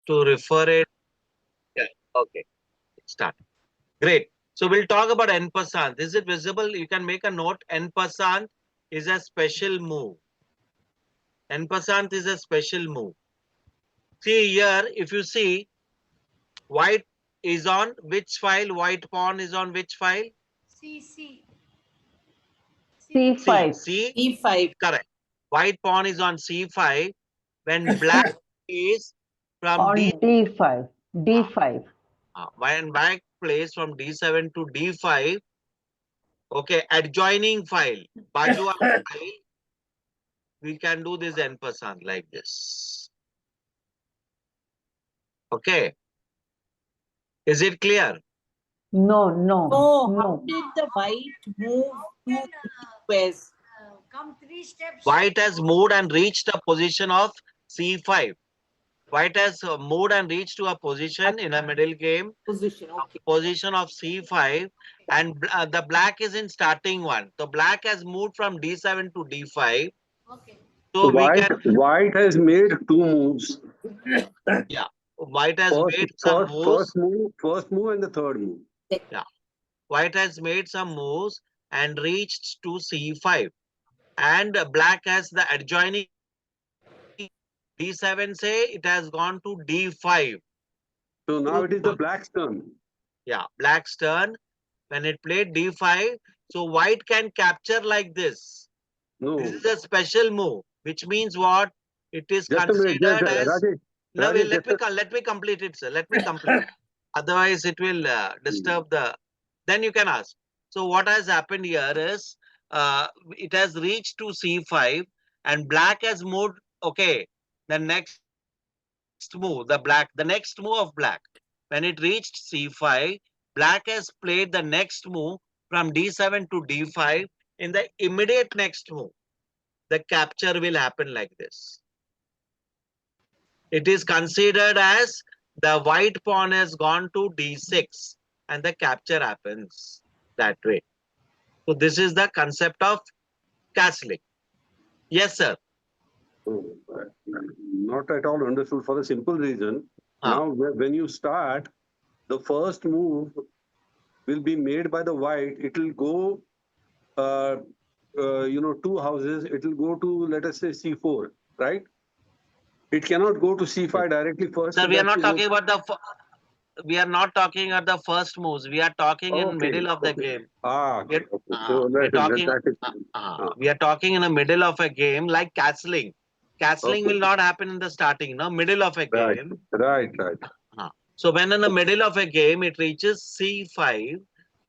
to refer it. Yeah. Okay. Start. Great. So we'll talk about en passant. Is it visible? You can make a note. En passant is a special move. En passant is a special move. See here, if you see, white is on which file? White pawn is on which file? C. C5. E5. Correct. White pawn is on C5 when black is from On D. D5. D5. When black plays from D7 to D5. Okay, adjoining file. Baju wala file. We can do this en passant like this. Okay. Is it clear? No, no, Oh, how no. did the white move to west? Come 3 steps. White has moved and reached a position of C5. White has moved and reached to a position in a middle game, Position, okay. position of C5, and the black is in starting one. So black has moved from D7 to D5. Okay. So we White, can, White has made two moves. white has made some moves. First move and the third move. White has made some moves and reached to C5. And black has the adjoining D7, say it has gone to D5. So now it is the black's turn. Yeah, black's turn. When it played D5, so white can capture like this. No. This is a special move, which means what? It is Just a minute, considered as. Rajesh. No, Rajesh, let me complete it, sir. Let me complete. Otherwise, it will disturb the. Then you can ask. So what has happened here is, it has reached to C5, and black has moved. Okay, the next move, the next move of black. When it reached C5, black has played the next move from D7 to D5. In the immediate next move, the capture will happen like this. It is considered as the white pawn has gone to D6 and the capture happens that way. So this is the concept of castling. Yes, sir. not at all understood for the simple reason. Now, when you start, the first move will be made by the white. It will go, 2 houses. It will go to, let us say, C4, right? It cannot go to C5 directly first. Sir, we are not talking about the. We are not talking at the first moves. We are talking in middle of the game. Okay. So we are talking in the middle of a game like castling. Castling will not happen in the starting, no, middle of a game. Right. So when in the middle of a game, it reaches C5.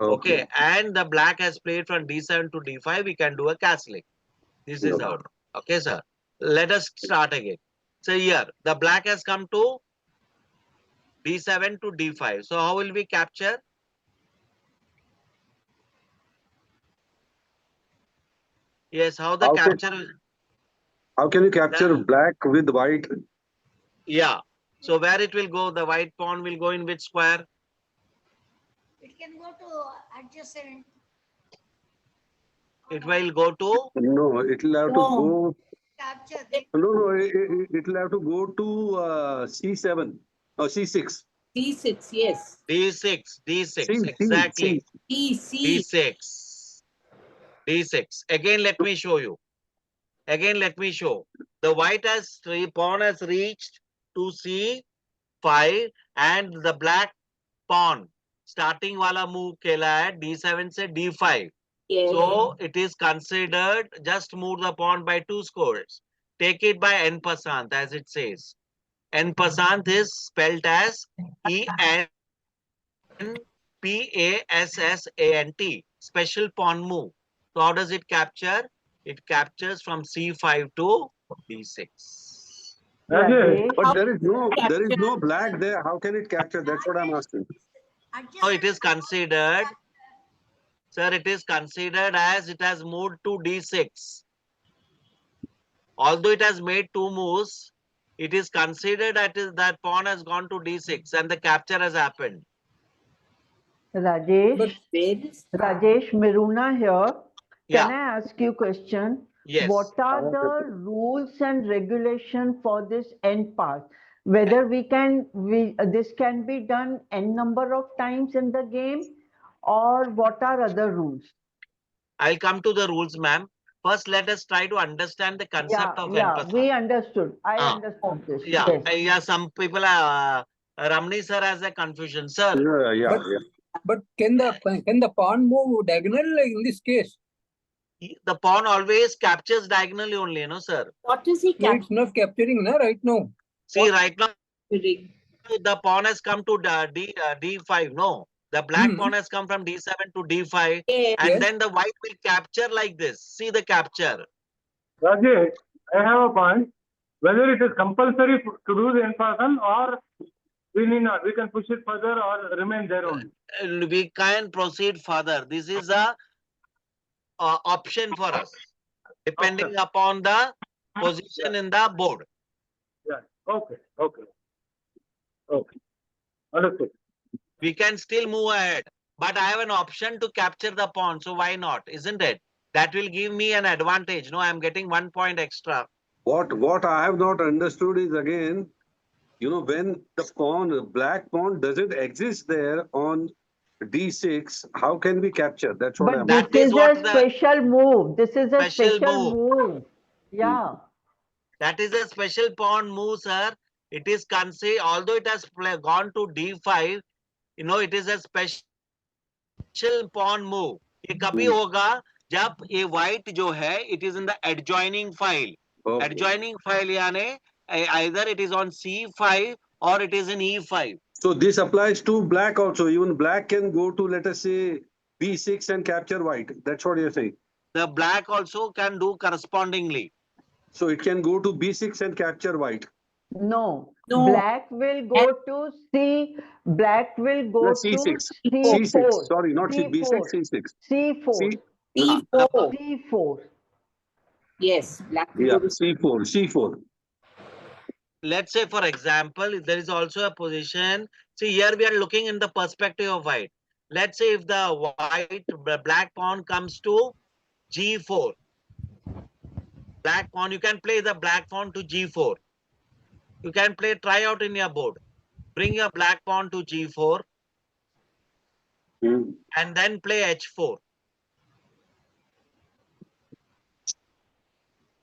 Okay, and the black has played from D7 to D5, we can do a castling. This is how. Okay, sir. Let us start again. So here, the black has come to D7 to D5. So how will we capture? Yes, how the capture is. How can you capture black with white? Yeah. So where it will go? The white pawn will go in which square? It can go to adjacent. It will go to? No, it will have to go. Capture. No, it will have to go to C7 or C6. D6, yes. D6, exactly. D6. Again, let me show you. The white pawn has reached to C5 and the black pawn starting wala move kela hai D7 se D5. Yes. So it is considered just move the pawn by 2 scores. Take it by en passant as it says. En passant is spelled as ENPASSANT. Special pawn move. So how does it capture? It captures from C5 to D6. But there is no black there. How can it capture? That's what I'm asking. So it is considered, sir, it is considered as it has moved to D6. Although it has made 2 moves, it is considered that pawn has gone to D6 and the capture has happened. Rajesh, Miruna here. Can I ask you a question? Yes. What are the rules and regulations for this end pass? whether this can be done n number of times in the game, or what are other rules? I'll come to the rules, ma'am. First, let us try to understand the concept of Yeah, we N-Passant. understood. I Ah, understood this. Yeah, Yes. yeah. Some people are. Ramni sir has a confusion, sir. Yeah, But- yeah. But can the pawn move diagonal in this case? The pawn always captures diagonally only, you know, sir. What is he No, it's not capturing na, right now. See, right now capturing? the pawn has come to D5. No, the black Hmm. pawn has come from D7 to D5, Yes. and Yes. then the white will capture like this. See the capture. Rajesh, I have a point. Whether it is compulsory to do the in-person or we need not, we can push it further or remain there only. We can proceed further. This is a option for us, depending upon the position in the board. Yeah, okay, okay. Okay, understood. We can still move ahead, but I have an option to capture the pawn. So why not? Isn't it? That will give me an advantage. No, I'm getting 1 point extra. What I have not understood is again, when the pawn, black pawn doesn't exist there on D6, how can we capture? That's what But I'm. That this is is what a the- special move. This is a Special special move. Yeah. That is a special pawn move, sir. It is considered, although it has gone to D5, it is a special pawn move. ये कभी होगा जब ये white जो है, it is in the adjoining file. Okay. Adjoining file यानी either it is on C5 or it is in E5. So this applies to black also. Even black can go to, let us say, B6 and capture white. That's what you're saying. The black also can do correspondingly. So it can go to B6 and capture white. No. No. Black will go to C. Black will go No, to C6. C4. C6. Sorry, not C. B6, C4. C6. C4. C4. C4. Yes. Black. Yeah, C4. C4. Let's say, for example, there is also a position. See, here we are looking in the perspective of white. Let's say if the black pawn comes to G4. Black pawn, you can play the black pawn to G4. You can try out in your board. Bring your black pawn to G4 Hmm. and then play H4.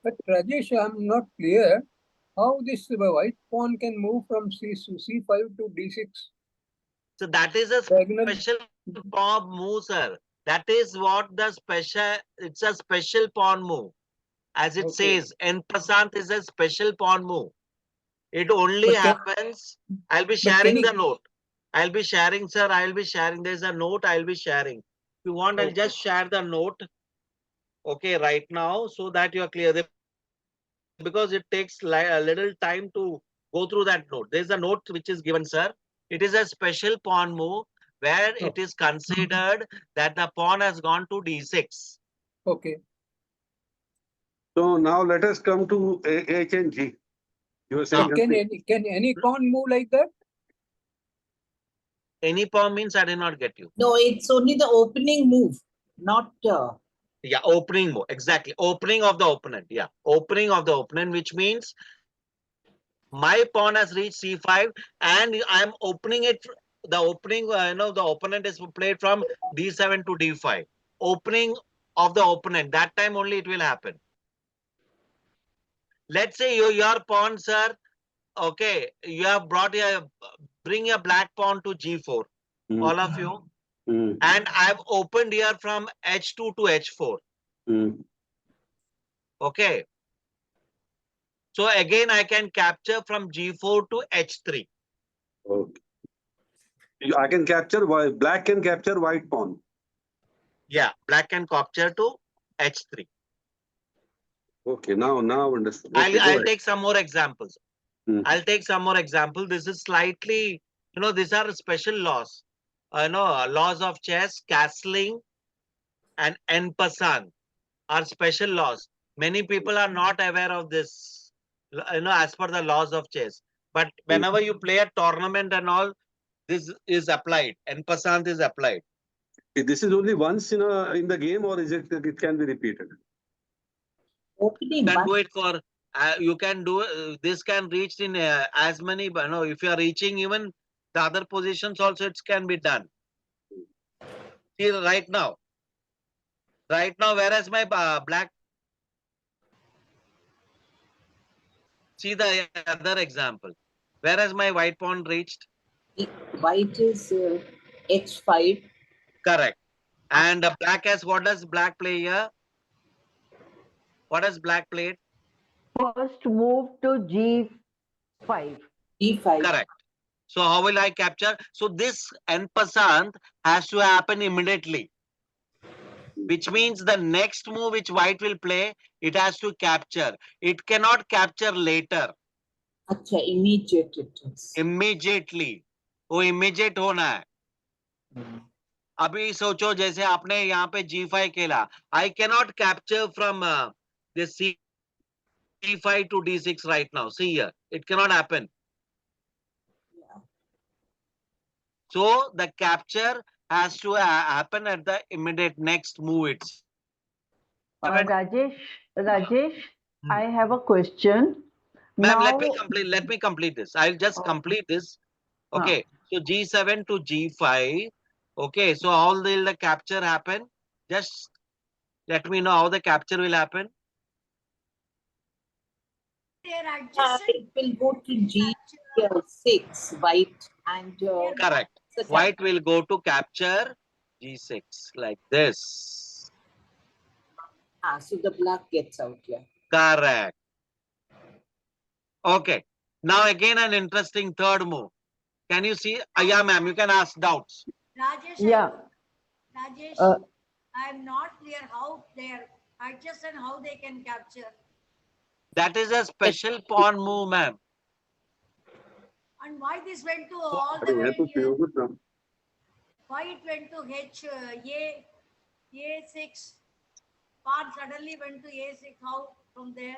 But Rajesh, I'm not clear how this white pawn can move from C5 to D6. So that is a Diagonal. special pawn move, sir. That is what it's a special pawn move. As it Okay. says, N-Passant is a special pawn move. It only But happens, I'll be can sharing he- the note. I'll be sharing, sir. I'll be sharing. There's a note I'll be sharing. If you want, I'll Okay. just share the note. Okay, right now, so that you are clear. Because it takes a little time to go through that note. There's a note which is given, sir. It is a special pawn move where it is considered that the pawn has gone to D6. Okay. So now let us come to H and G. You were saying Can any pawn move like that? Any pawn means I did not get you. No, it's only the opening move, not. Yeah, opening move. Exactly. Opening of the opponent. Yeah. Opening of the opponent, which means my pawn has reached C5 and I'm opening it. The opening, the opponent is played from D7 to D5. Opening of the opponent. That time only it will happen. Let's say your pawn, sir. Okay, you have bring your black pawn to G4. Hmm. All of you. Hmm. And I've opened here from H2 to H4. Hmm. Okay. So again, I can capture from G4 to H3. Okay. I can capture white. Black can capture white pawn. Yeah, black can capture to H3. Okay, now understood. Okay, go I'll ahead. take some more examples. I'll take some more examples. This is slightly, these are special laws. Laws of chess, castling, and En-Passant are special laws. Many people are not aware of this, as per the laws of chess. But whenever you play a tournament and all, this is applied. En-Passant is applied. This is only once in the game, or is it can be repeated? Opening. You can do it for you can do this can reach in as many, no, if you are reaching even the other positions also, it can be done. See right now, whereas my black, see the other example, whereas my white pawn reached, White is H5. correct, and black has, what does black play here? What has black played? First move to G5. D5. Correct. So how will I capture? So this en passant has to happen immediately, which means the next move which white will play, it has to capture. It cannot capture later. Acha, immediate it is. Immediately. वो immediate होना है. अभी सोचो जैसे आपने यहाँ पे G5 खेला. I cannot capture from the C5 to D6 right now. See here. It cannot happen. Yeah. So the capture has to happen at the immediate next move. It's Rajesh, I have a question. ma'am, Now, let me complete this. I'll just complete this. Okay. So G7 to G5. Okay. So how will the capture happen? Just let me know how the capture will happen. They're adjacent. It will go to G6, white, and Correct. the White will go to capture G6 like this. so the black gets out here. Correct. Okay. Now again an interesting third move. Can you see? Yeah, ma'am, you can ask doubts. Rajesh, yeah, Rajesh, Uh, I am not clear how they're adjacent, how they can capture. That is a special pawn move, ma'am. And why this went to all the अरे way, ये तो प्रयोग था. why it went to A6, pawn suddenly went to A6, how from there?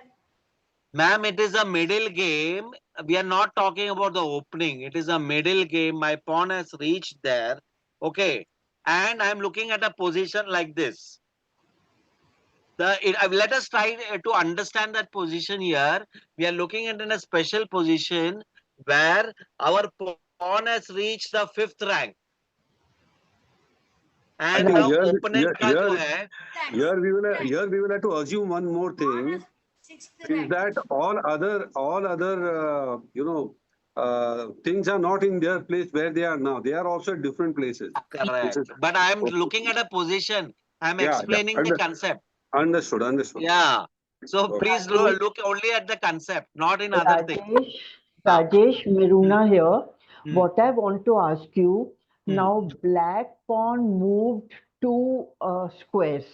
Ma'am, it is a middle game. We are not talking about the opening. It is a middle game. My pawn has reached there. Okay. And I'm looking at a position like this. Let us try to understand that position here. We are looking at in a special position where our pawn has reached the 5th rank. And Okay, the opponent का जो है, Thanks. here we will have to assume one more Pawn thing. has sixth Is rank. that all other things are not in their place where they are now. They are also at different places. correct. This is- But I am Okay. looking at a position. I am Yeah, yeah. explaining the concept. Understood. Yeah. So Okay. please look only at the concept, not in other things. Rajesh, Miruna here. Hmm. What I want to ask you, Hmm. now black pawn moved two squares,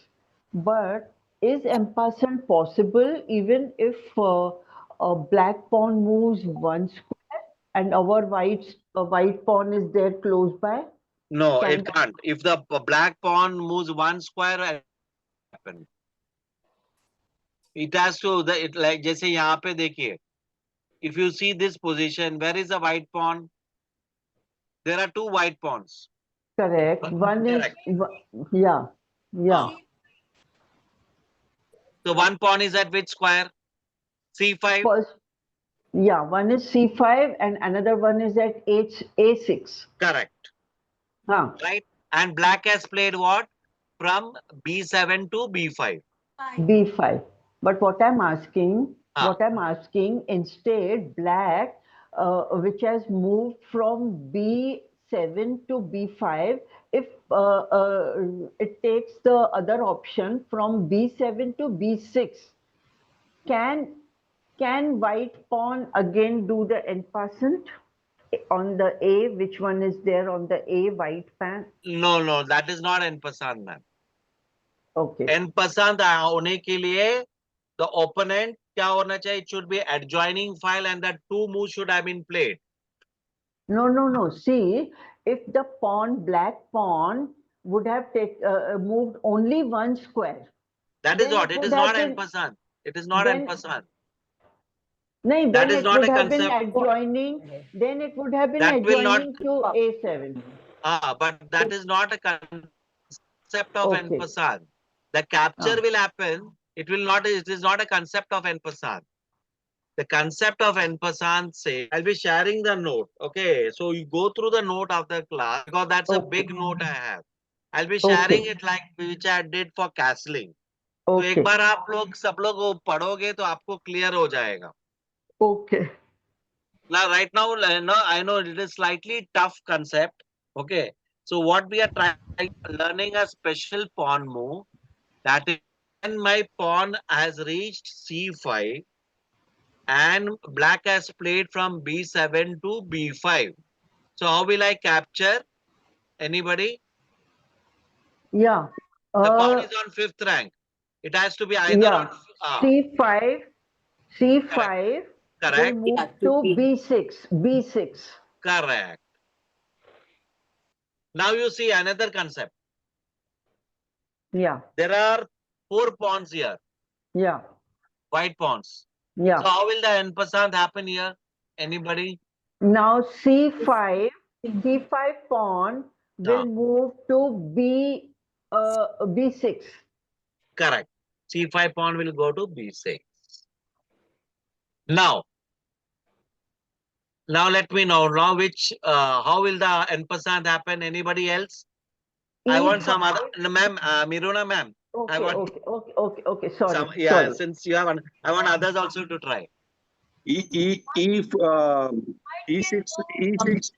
but is en passant possible even if a black pawn moves one square and our white pawn is there close by? No, Can it can't. If the black pawn moves one square, it happen. It has to. Like जैसे यहाँ पे देखिए. If you see this position, where is the white pawn? There are two white pawns. Correct. One Correct. is, yeah. So one pawn is at which square? C5. First, yeah, one is C5 and another one is at A6. Correct. Huh. Right. And black has played what? From B7 to B5. Five. B5. But what I'm asking, instead, black, which has moved from B7 to B5, if it takes the other option from B7 to B6, can white pawn again do the en passant on the A? Which one is there on the A white pawn? No, that is not en passant, ma'am. Okay. En passant होने के लिए the opponent क्या होना चाहिए? It should be adjoining file and that two moves should have been played. No. See, if the black pawn would have moved only one square. That is Then what. it It would is have not en been- passant. It is not then- en passant. No, That then is it not would a have been concept. adjoining. Then it would have been That will not- adjoining to A7. But that is not a concept of en Okay. passant. The capture will happen. It will not. It is not a concept of en passant. the concept of en passant say, I'll be sharing the note. Okay, so you go through the note of the class because that's a Okay. big note I have. I'll be sharing Okay. it like which I did for castling. तो एक Okay. बार आप लोग सब लोग वो पढ़ोगे तो आपको क्लियर हो जाएगा. Okay. Now, right now, I know it is slightly tough concept. Okay, so what we are trying learning a special pawn move, that is when my pawn has reached c5 and black has played from b7 to b5. So how will I capture? Anybody? Yeah. The pawn is on 5th rank. It has to be either Yeah. on C5. C5 will correct, move Yeah, to to B. B6. B6. correct. Now you see another concept. Yeah. There are 4 pawns here, Yeah. white pawns. Yeah. So how will the en passant happen here? Anybody? Now C5 pawn will Yeah. move to B6. Correct. C5 pawn will go to B6. Now let me know now which how will the en passant happen? Anybody else? I want some other ma'am, Miruna ma'am. Okay, want- okay. Sorry. Some yeah, since you have I want others also to try. E6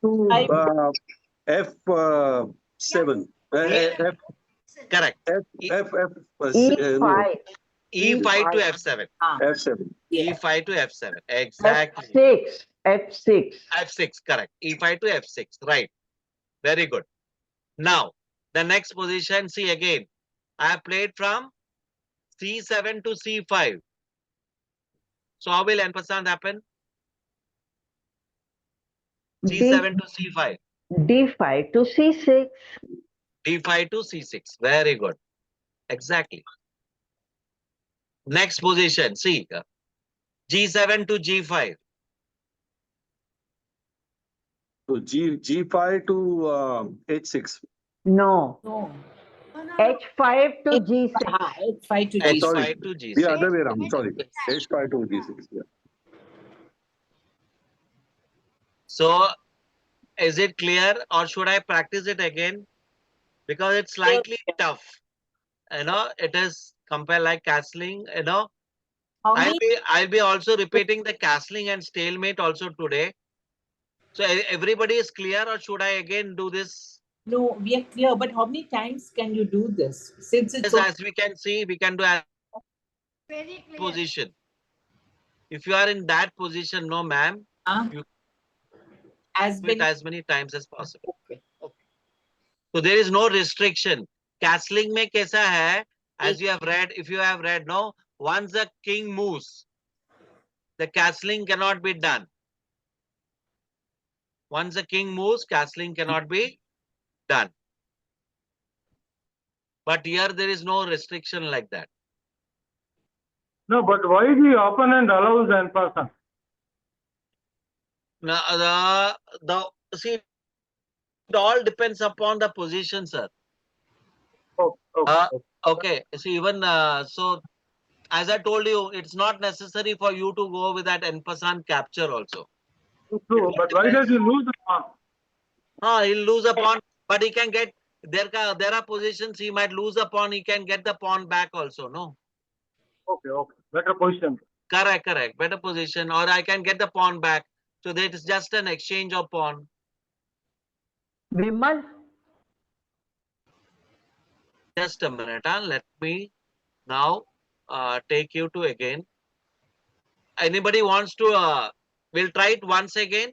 to F7. F Correct. E5. E5 to F7. F7. Yeah. E5 to F7. Exactly. F6. F6, correct. E5 to F6, right. Very good. Now, the next position, see again. I have played from C7 to C5. So how will en passant happen? C7 to C5. D5 to C6. D5 to C6. Very good. Exactly. Next position, see. G7 to G5. So G5 to H6. No. No. H5 to G6. H5 to Oh, G6. sorry. H5 to G6. The other way around. Sorry. H5 to G6. Yeah. So, is it clear or should I practice it again? Because it's slightly tough. It is compared like castling, How many? I'll be also repeating the castling and stalemate also today. So everybody is clear or should I again do this? No, we are clear, but how many times can you do this? Since it's Yes, as we can see, we can do a Very clear. position. If you are in that position, no ma'am, as do it many. as many times as possible. Okay. So there is no restriction. Castling में कैसा है? As you have read, if you have read, no, once the king moves, the castling cannot be done. Once the king moves, castling cannot be done. But here there is no restriction like that. No, but why the opponent allows en passant? Now, see, it all depends upon the position, sir. Oh, Okay, see, even so, as I told you, it's not necessary for you to go with that en passant capture also. true. But why does he lose the pawn? He'll lose a pawn, but he can get there are positions he might lose a pawn, he can get the pawn back also, no? Okay. Better position. Correct. Better position, or I can get the pawn back. So that is just an exchange of pawn. Vimal. Just a minute, let me now take you to again. Anybody wants to, we'll try it once again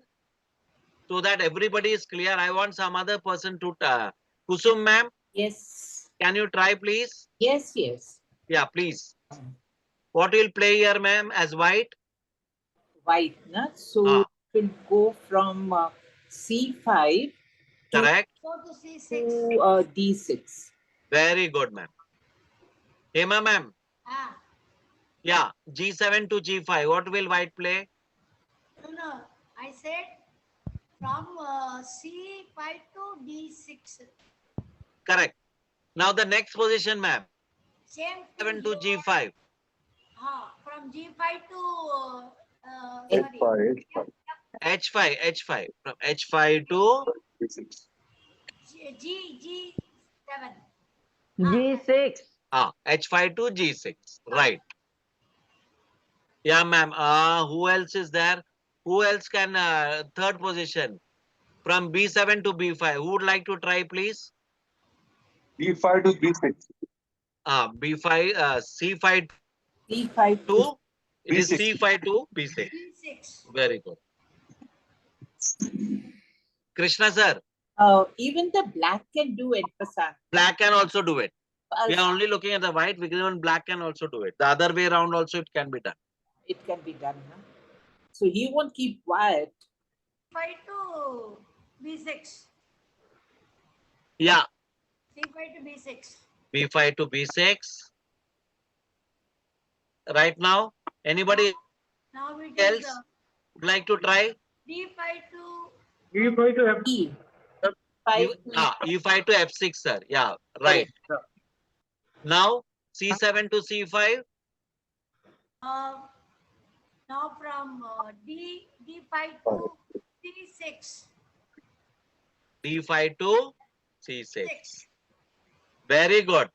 so that everybody is clear. I want some other person to, Kusum ma'am, Yes. can you try please? Yes. Yeah, please. What will play here ma'am as white? White, na? So it will go from C5 Correct. Go to C6. to D6. Very good ma'am. Hema ma'am. Ah, Yeah, G7 to G5. What will white play? no. I said from C5 to D6. Correct. Now the next position ma'am. Same 7 to you G5. from G5 to sorry, H5, H5. From H5 to D6. G7. G6. H5 to G6. Right. Yeah, ma'am. Who else is there? Who else can third position from B7 to B5? Who would like to try, please? D5 to D6. B5, C5 C5 to to it is B6. C5 to B6. B6. Very good. Krishna sir, even the black can do en passant. black can also do it. We Also, are only looking at the white, because even black can also do it. The other way around also it can be done. it can be done. Huh? So he won't keep quiet. C5 to B6. Yeah, C5 to B6. B5 to B6. Right now, anybody Now it else is would like to try? D5 to E5 to F. E. Five to E5 to F6, sir. Yeah, right. Now, C7 to C5. now from D5 to C6. D5 to C6. Very good.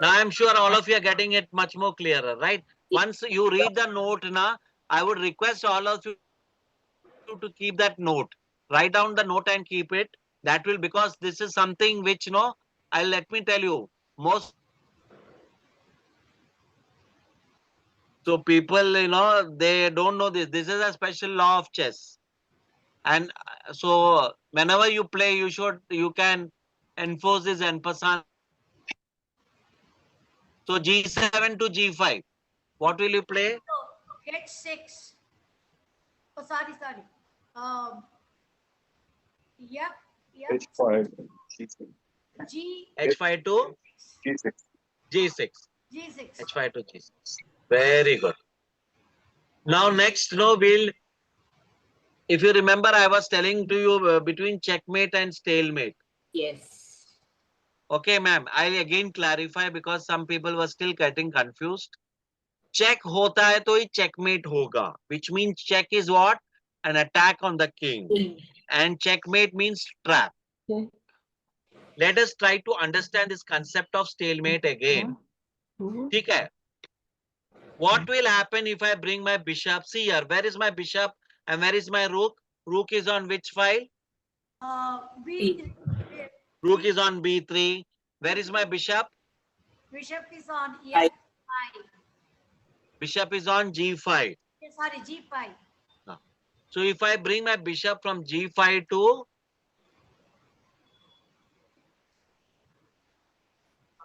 Now I'm sure all of you are getting it much more clearer, right? Once you read the note, I would request all of you to keep that note. Write down the note and keep it. That will, because this is something which, let me tell you, most. So people, they don't know this. This is a special law of chess. And so whenever you play, you can enforce this en passant. So G7 to G5. What will you play? H6. Oh, sorry. Yep. H5, G6. H5 to G6. G6. G6. H5 to G6. Very good. Now next, if you remember, I was telling to you between checkmate and stalemate. yes. Okay, ma'am. I'll again clarify because some people were still getting confused. Check hota hai to hi checkmate hoga, which means check is what? An attack on the king. And checkmate means trap. Okay. Let us try to understand this concept of stalemate again. ठीक है? What will happen if I bring my bishop? See here, where is my bishop and where is my rook? Rook is on which file? B3. Rook is on B3. Where is my bishop? Bishop is on I- F5. Bishop is on G5. Sorry, G5. So if I bring my bishop from G5 to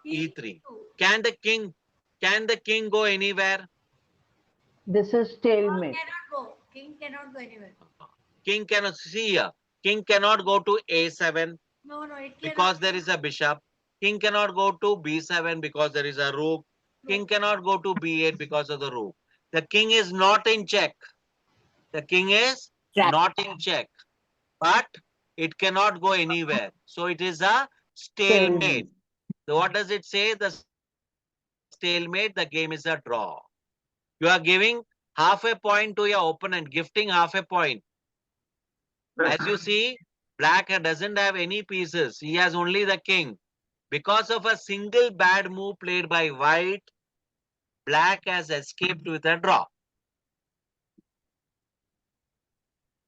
E3, can the king go anywhere? This is stalemate. King cannot go anywhere. King cannot, see here. King cannot go to A7 No, it cannot. because there is a bishop. King cannot go to B7 because there is a rook. King cannot go to B8 because of the rook. The king is not in check. The king is Trap. not in check, but it cannot go anywhere. So it is a stalemate. So what does it say? The stalemate, the game is a draw. You are giving half a point to your opponent, gifting half a point. As you see, black doesn't have any pieces. He has only the king. Because of a single bad move played by white, black has escaped with a draw.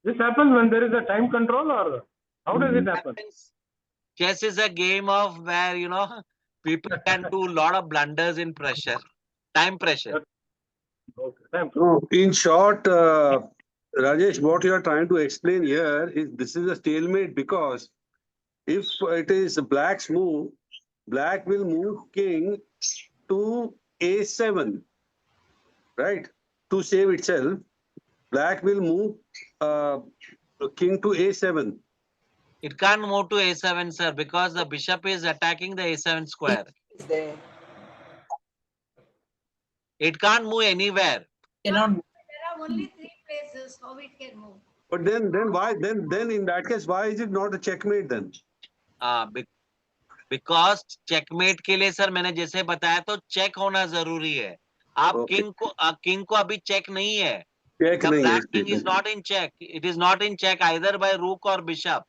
This happens when there is a time control, or how does it happen? Chess is a game of where, people can do a lot of blunders in pressure, time pressure. Okay, time. No, in short, Rajesh, what you are trying to explain here is this is a stalemate because if it is black's move, black will move king to A7, right? To save itself, black will move king to A7. It can't move to A7, sir, because the bishop is attacking the A7 square. Is there? It can't move anywhere. Cannot. There are only 3 places how it can move. But then why? Then in that case, why is it not a checkmate then? Because checkmate के लिए sir मैंने जैसे बताया तो check होना जरूरी है. आप Okay. किंग को अभी चेक नहीं है. check The nahi hai black is king is not in check. It is not in check either by rook or bishop.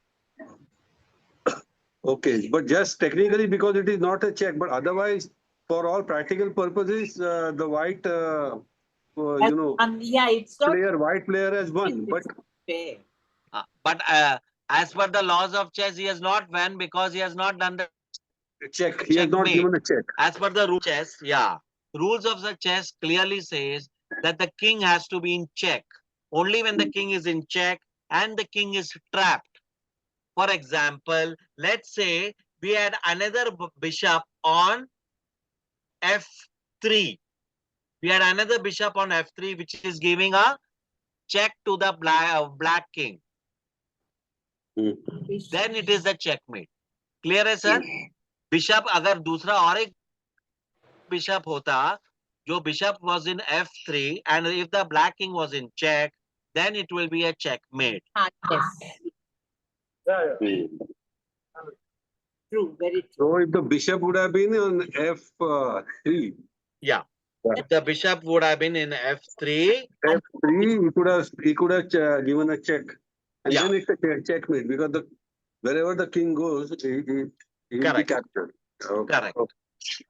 Okay, but just technically because it is not a check, but otherwise, for all practical purposes, the white, you know, Yeah, it's not white player has won. But fair. But as per the laws of chess, he has not won because he has not done the check, he has not checkmate. given a check. As per the rule chess, yeah, rules of the chess clearly says that the king has to be in check. Only when the king is in check and the king is trapped. For example, let's say we had another bishop on f3. We had another bishop on f3, which is giving a check to the black king. Hmm. Then it is a checkmate. Clear है sir? Bishop अगर दूसरा और एक bishop होता, जो bishop was in f3 and if the black king was in check, then it will be a checkmate. Yes, Yeah, yeah. true, very true. So if the bishop would have been on f3, Yeah. Yeah. If the bishop would have been in f3, f3, he could have given a check, and Yeah. then it's a checkmate because wherever the king goes, he will be Correct. captured. Okay. Correct. Okay.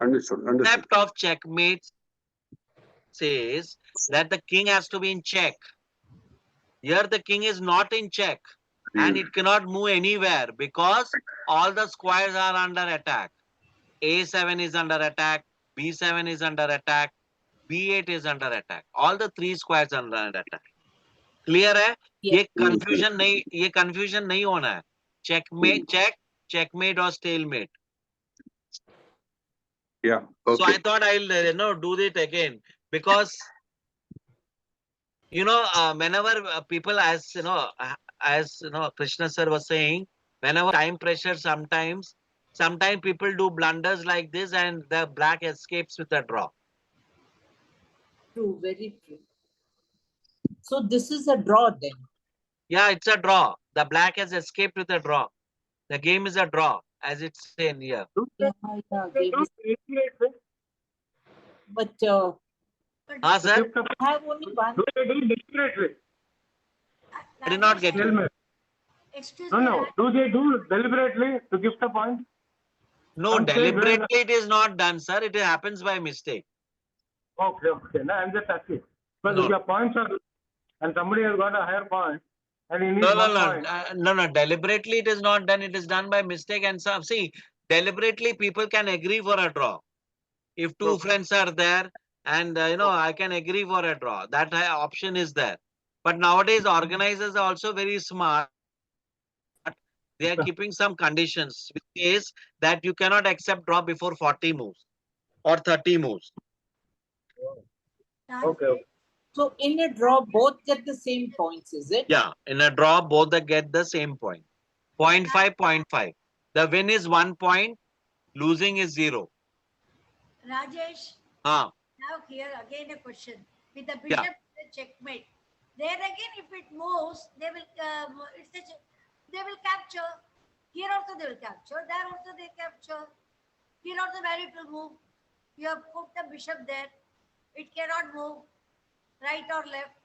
Understood. Understood. concept of checkmate says that the king has to be in check. Here the king is not in check and it cannot move anywhere because all the squares are under attack. A7 is under attack, B7 is under attack, B8 is under attack. All the three squares are under attack. Clear है? Yes. ये confusion नहीं होना है. Checkmate, checkmate or stalemate. Yeah. So Okay. I thought I'll do it again because whenever people as Krishna sir was saying, whenever time pressure sometimes people do blunders like this and the black escapes with a draw. True, very true. So this is a draw then. Yeah, it's a draw. The black has escaped with a draw. The game is a draw as it's in here. Yeah, They game do is- deliberately. but Huh, sir? Gift of- I have only one. Do they do deliberately? I did not get you. Tell me. Excuse No, me. no. Do they do deliberately to gift a point? No, Some say deliberately it is not done, sir. It happens by mistake. Okay, okay. No, I'm just asking. But No. if your points are, and somebody has got a higher point, and he needs No, no, one no, point. no. Deliberately it is not done. It is done by mistake. And some see, deliberately people can agree for a draw. If two Okay. friends are there, and I can agree for a draw. That option is there. But nowadays organizers are also very smart. They are keeping some conditions, which is that you cannot accept draw before 40 moves or 30 moves. Okay, okay. So in a draw, both get the same points, is it? Yeah, in a draw, both they get the same point. 0.5, 0.5. The win is 1 point, losing is 0. Rajesh, Ah, now here again a question. With the Yeah. bishop checkmate, there again if it moves, they will they will capture. Here also they will capture. There also they capture. Here also where it will move. You have put the bishop there. It cannot move right or left.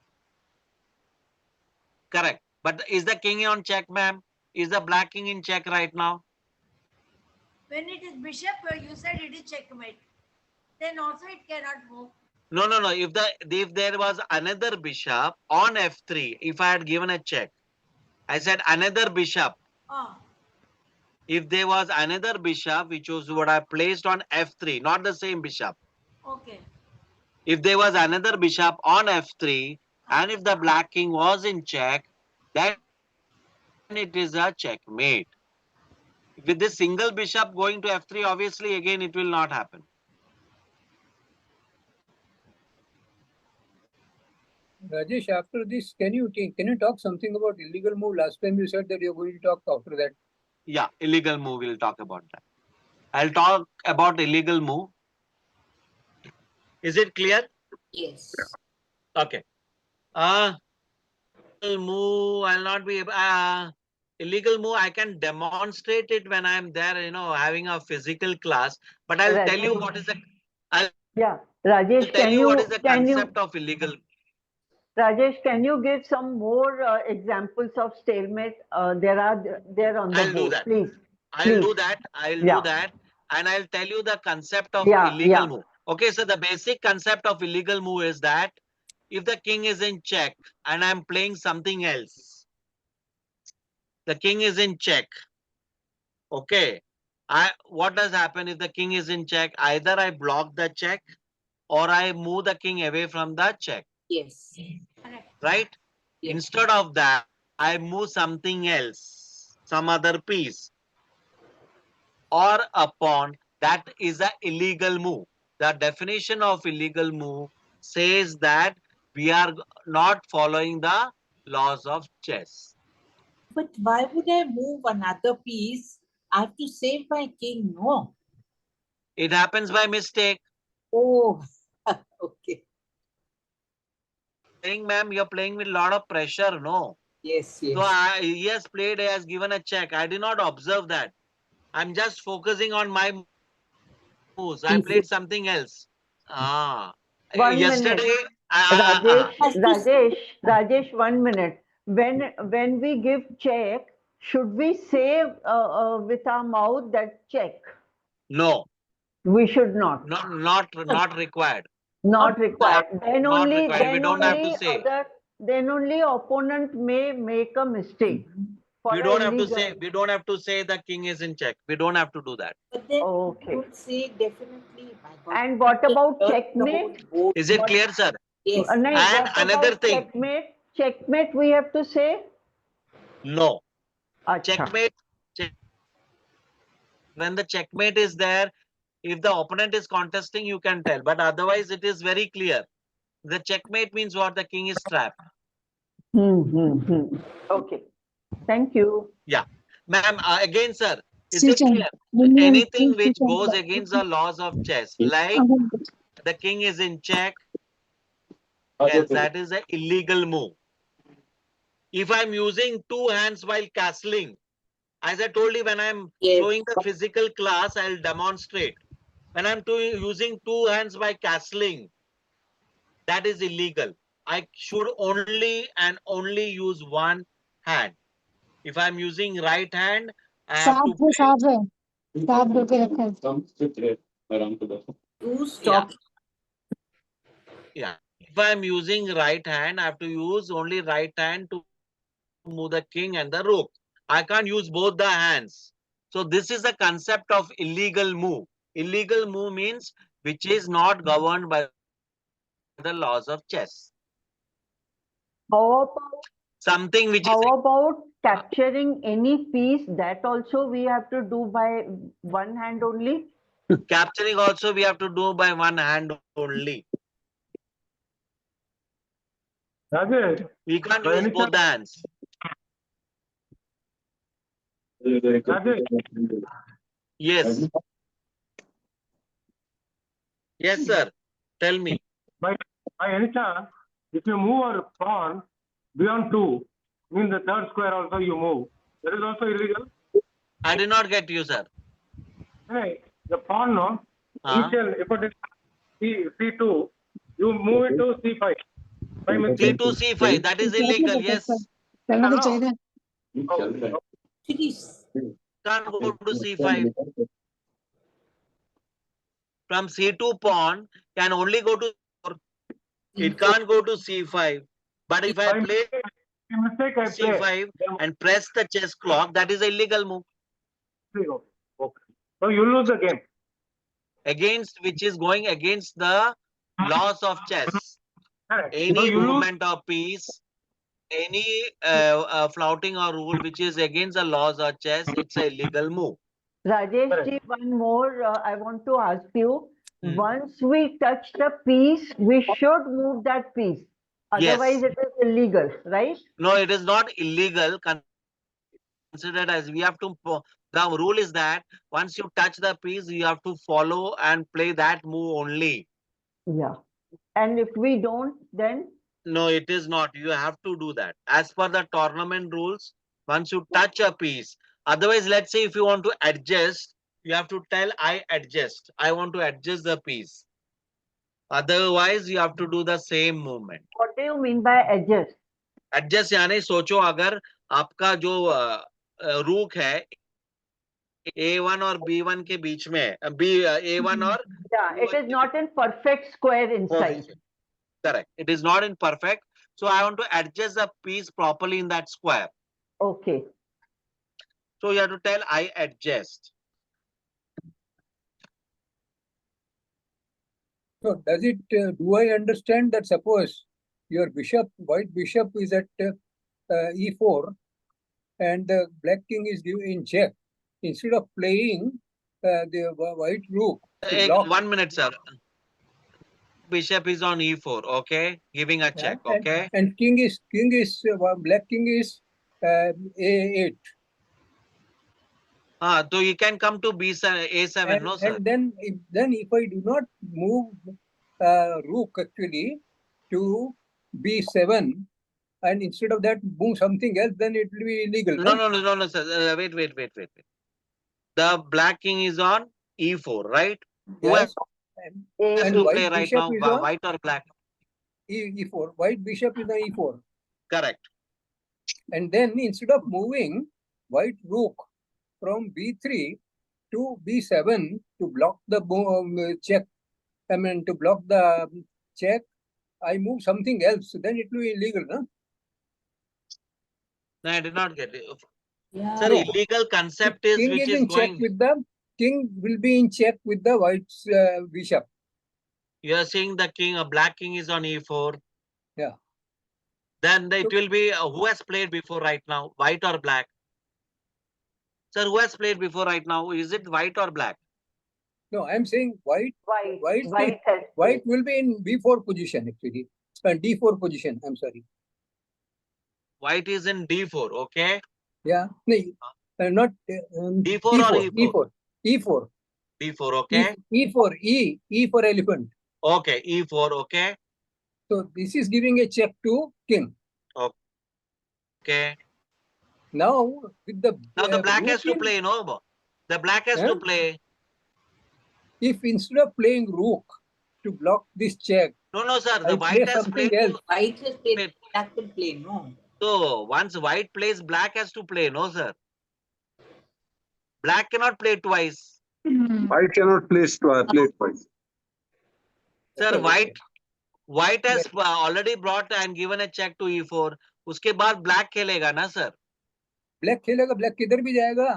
correct. But is the king on check, ma'am? Is the black king in check right now? When it is bishop, you said it is checkmate. Then also it cannot move. No, no, no. If there was another bishop on f3, if I had given a check, I said another bishop. Oh, If there was another bishop which was what I placed on f3, not the same bishop. okay. If there was another bishop on f3 and if the black king was in check, then it is a checkmate. With this single bishop going to f3, obviously again it will not happen. Rajesh, after this, can you talk something about illegal move? Last time you said that you're going to talk after that. Yeah, illegal move, we'll talk about that. I'll talk about illegal move. Is it clear? Yes. Okay. Illegal move, I'll not be able, illegal move, I can demonstrate it when I'm there, having a physical class, but I'll Right. tell you what is the, Yeah, Rajesh, tell can you you what is the can you concept of illegal. Rajesh, can you give some more examples of stalemate? There are there on the I'll do board, that. please. I'll do Please. that. I'll Yeah. do that. And I'll tell you the concept of Yeah, illegal yeah. move. Okay, so the basic concept of illegal move is that if the king is in check and I'm playing something else, the king is in check. Okay. What does happen if the king is in check? Either I block the check or I move the king away from the check, Yes. Correct. right? Yes. Instead of that, I move something else, some other piece or a pawn. That is a illegal move. The definition of illegal move says that we are not following the laws of chess. But why would I move another piece? I have to save my king, no? It happens by mistake. Oh, okay. Saying, ma'am, you're playing with a lot of pressure, no? Yes, yes. So he has played, he has given a check. I did not observe that. I'm just focusing on my moves. I Pieces. played something else. Ah, 1 yesterday. minute. ah, Rajesh, Has to- Rajesh, 1 minute. When we give check, should we say with our mouth that check? no, We should not. not required. Not required. Then Not only, required. We then don't have to only say. other, then only opponent may make a mistake. For We a don't have to illegal. say. We don't have to say the king is in check. We don't have to do that. But then Okay. you would say definitely. My God. And what about Turn the checkmate? whole board. Is it What- clear, sir? Yes. No, And what another about thing. checkmate? Checkmate we have to say? No. Acha. Checkmate. When the checkmate is there, if the opponent is contesting, you can tell. But otherwise, it is very clear. The checkmate means what? The king is trapped. Okay. Thank you. Ma'am, again, sir, is it Switch on. clear? When you are Anything free, which switch on. goes against the laws of chess, like the king is in check, else that is an illegal move. If I'm using two hands while castling, as I told you, when I'm Yes. showing the physical class, I'll demonstrate. When I'm using two hands by castling, that is illegal. I should only and only use one hand. If I'm using right hand, I have to play. साफ दो के रखा है You stop. Yeah. If I'm using right hand, I have to use only right hand to move the king and the rook. I can't use both the hands. So this is the concept of illegal move. Illegal move means which is not governed by the laws of chess. How about, Something which is how about capturing any piece? That also we have to do by one hand only? capturing also we have to do by one hand only. Rajesh, We can't By use any both the hands. Rajesh, Yes. Yes, sir. Tell me. by any chance, if you move a pawn beyond 2, means the third square also you move. That is also illegal. I did not get you, sir. Hey, the pawn, no? Uh, Initial, if it is C2, you move it to C5. By mistake. C2, C5, that is illegal. Yes. चलना तो चाहिए Oh, Please. Can't go to C5. From C2 pawn can only go to, it can't go to C5. But if I by play mistake, I play. C5 and press the chess clock, that is a illegal move. Okay. So you lose the game. Against which is going against the laws of chess. Correct. So Any you lose. movement of piece, any flouting or rule which is against the laws of chess, it's a illegal move. Rajesh ji, one more I want to ask you. Hmm. Once we touch the piece, we should move that piece. Otherwise, Yes. it is illegal, right? No, it is not illegal. Considered as we have to. The rule is that once you touch the piece, you have to follow and play that move only. Yeah. And if we don't, then No, it is not. You have to do that. As per the tournament rules, once you touch a piece, otherwise, let's say if you want to adjust, you have to tell I adjust. I want to adjust the piece. Otherwise, you have to do the same movement. What do you mean by adjust? Adjust यानी सोचो अगर आपका जो रूक है A1 और B1 के बीच में A1 और Yeah, it is not in perfect square inside. position. Correct. It is not in perfect. So I want to adjust the piece properly in that square. Okay. So you have to tell I adjust. So does it, do I understand that suppose your bishop, white bishop is at E4 and the black king is in check. Instead of playing the white rook to block, 1 minute, sir. Bishop is on E4, okay? Giving a check, okay? and king is black king is A8. So you can come to B7, A7, And, no, sir? and then if I do not move rook actually to B7 and instead of that move something else, then it will be illegal. No, sir. Wait. The black king is on E4, right? Who Yes. has And to white play right bishop now, is on white or black? E4. White bishop is on E4. Correct. And then instead of moving white rook from B3 to B7 to block the check, I mean to block the check, I move something else, then it will be illegal, no? No, I did not get it. Yeah. Sir, No. illegal concept is King which is is in check going. with the king will be in check with the white's bishop. You are saying the king, a black king is on E4. Yeah. Then it So- will be who has played before right now, white or black? Sir, who has played before right now? Is it white or black? No, I'm saying white White has white will be in B4 position actually. D4 position, I'm sorry. White is in D4, okay? Yeah. No, not D4 or E4. E4? E4. D4, okay? E4. E for elephant. Okay, E4, okay? So this is giving a check to king. Okay. Now with the Now the black has to rook in- play, no? The black has to Huh? play. if instead of playing rook to block this check, No, sir. I The play white has something played. else. White has played, Wait. black will play, no? So once white plays, black has to play, no, sir? Black cannot play twice. White cannot play twice. Sir, Okay. white has already brought and given a check to E4. उसके बाद black खेलेगा ना, sir? Black खेलेगा, black किधर भी जाएगा.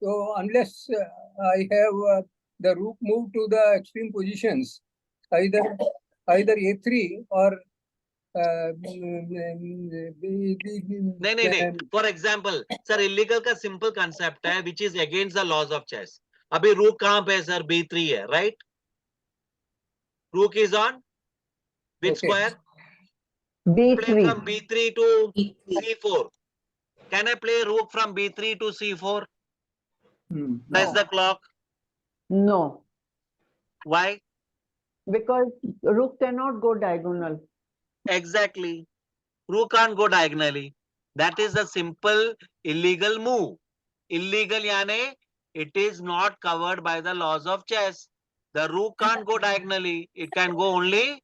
So unless I have the rook move to the extreme positions, either A3 or नहीं. For example, sir, illegal का simple concept है, which is against the laws of chess. अभी rook कहाँ पे है, sir? B3 है, right? Rook is on which Okay. square? Play B3. from B3 to E3. C4. Can I play rook from B3 to C4? Press No. the clock. No, Why? because rook cannot go diagonal. Exactly. Rook can't go diagonally. That is a simple illegal move. Illegal यानी it is not covered by the laws of chess. The rook can't go diagonally. It can go only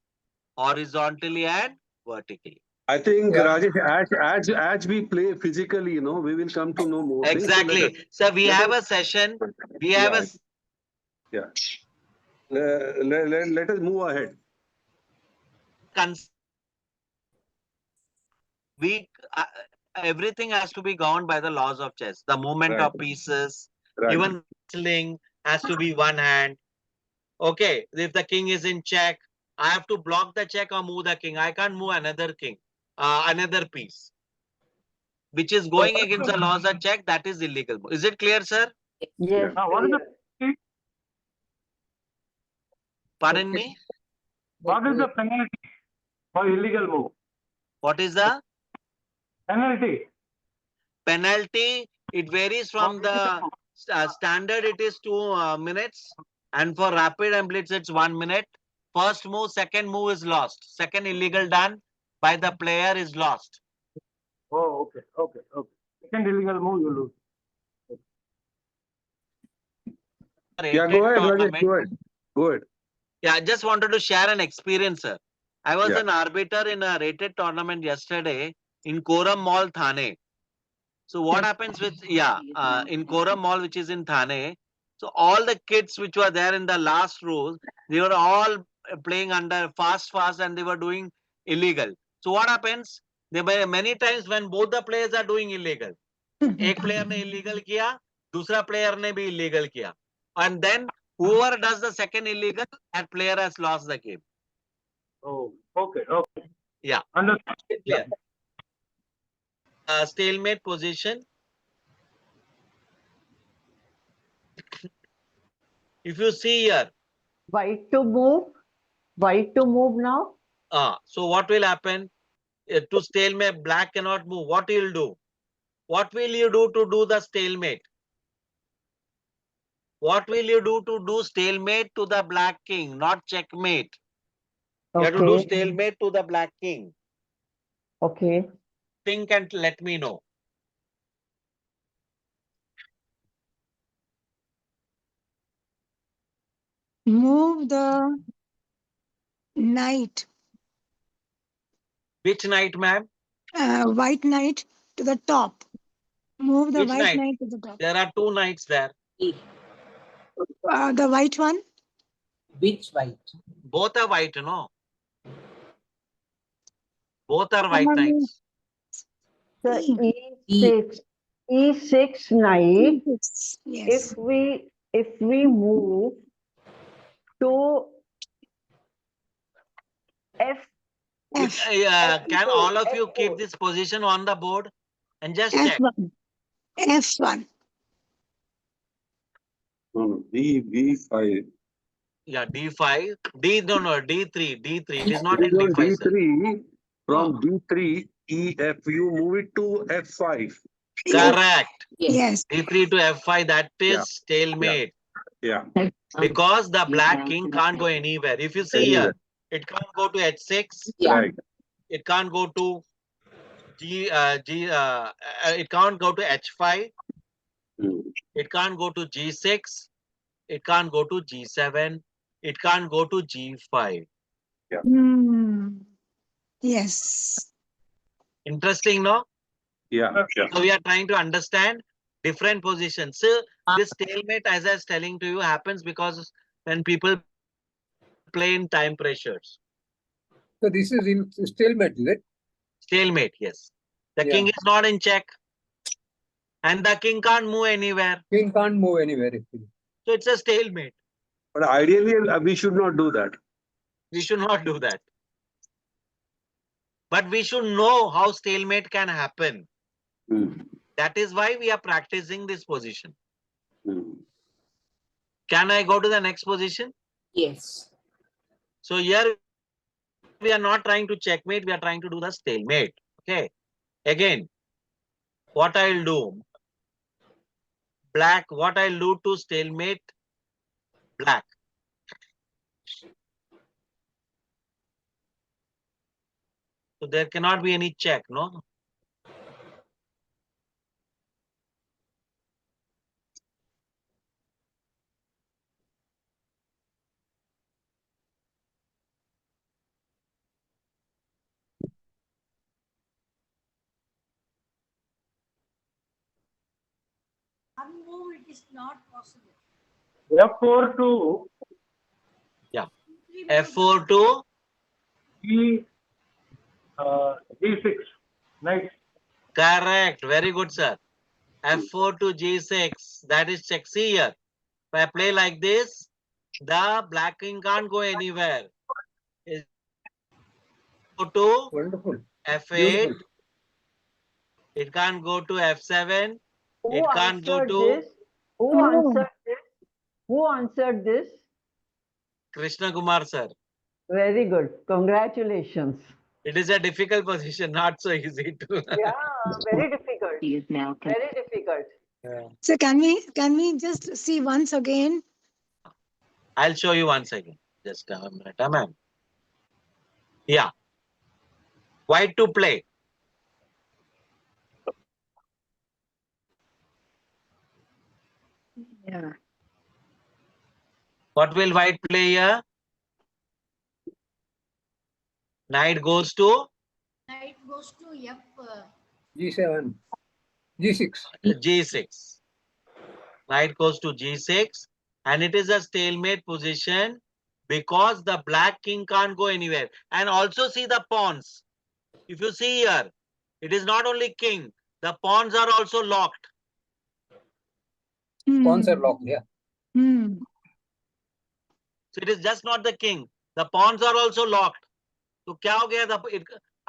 horizontally and vertically. I think, Yeah. Rajesh, as we play physically, we will come to know more things. So Exactly. So we let have us- a session. We have a Yeah. Let us move ahead. everything has to be governed by the laws of chess. The movement Right. of pieces, Right. even wrestling has to be one hand. Okay, if the king is in check, I have to block the check or move the king. I can't move another king, another piece, which is going against the laws of check. That is illegal. Is it clear, sir? Yes. What is the Pardon Okay. me? what is the penalty for illegal move? What is the Penalty. penalty? It varies from the standard. It is 2 minutes, and for rapid and blitz, it's 1 minute. First move, second move is lost. Second illegal done by the player is lost. Oh, okay. Second illegal move, you lose. Yeah, go ahead, Rajesh. Tournament. Go ahead. Yeah, I just wanted to share an experience, sir. I was Yeah. an arbiter in a rated tournament yesterday in Koram Mall, Thane. So what happens with, in Koram Mall, which is in Thane. So all the kids which were there in the last rows, they were all playing under fast, and they were doing illegal. So what happens? There were many times when both the players are doing illegal. एक player ने illegal किया, दूसरा player ने भी illegal किया. And then whoever does the second illegal, that player has lost the game. Oh, okay. Yeah. Understood. Clear. Stalemate position. If you see here, White to move. White to move now. so what will happen? To stalemate, black cannot move. What will do? What will you do to do the stalemate? What will you do to do stalemate to the black king, not checkmate? You have to do Okay. stalemate to the black king. Okay. Think and let me know. Move the knight, Which knight, ma'am? white knight to the top. Move the Which white knight? knight to the top. There are two knights there. The white one. Which white? Both are white, no? Both are white Um, knights. The E. E6 knight. Yes. If we move to F F. Can all of you keep this position on the board and just check? F1. F1. No, D5. Yeah, D5. D3. D3. It is not It in is on D5, sir. D3. From D3, EF, you move it to F5. Correct. Yes. D3 to F5, that is Yeah. stalemate. Yeah. Because the black king can't go anywhere. If you see here, it can't go to H6. Yeah. Right. It can't go to it can't go to H5. Hmm. It can't go to G6. It can't go to G7. It can't go to G5. Hmm. Yes. Interesting, no? Yeah. Yeah. So we are trying to understand different positions. So this stalemate, as I was telling to you, happens because when people play in time pressures. So this is in stalemate, is it? Stalemate, yes. The Yeah. king is not in check. And the king can't move anywhere. King can't move anywhere actually. So it's a stalemate. But ideally, we should not do that. We should not do that. But we should know how stalemate can happen. Hmm. That is why we are practicing this position. Hmm. Can I go to the next position? Yes. So here we are not trying to checkmate, we are trying to do the stalemate. Okay. Again, what I'll do? Black, what I'll do to stalemate black? So there cannot be any check, no? Unmove, it is not possible. F4 to F4 to E, D6. Nice. correct. Very good, sir. F4 to G6. That is check. See here. If I play like this, the black king can't go anywhere. Is go to Wonderful. F8. Beautiful. It can't go to F7. Who It can't go answered to this? Who Oh. answered this? Who answered this? Krishna Kumar, sir. Very good. Congratulations. It is a difficult position, not so easy to. Yeah, very difficult. He is now Very difficult. So can we just see once again? I'll show you once again. Just a minute, ma'am. Yeah. White to play. Yeah. What will white play here? Knight goes to Knight goes to F. G7, G6. G6. Knight goes to G6, and it is a stalemate position because the black king can't go anywhere. And also see the pawns. If you see here, it is not only king, the pawns are also locked. Pawns are Hmm. locked, yeah. Hmm. So it is just not the king. The pawns are also locked. So क्या हो गया?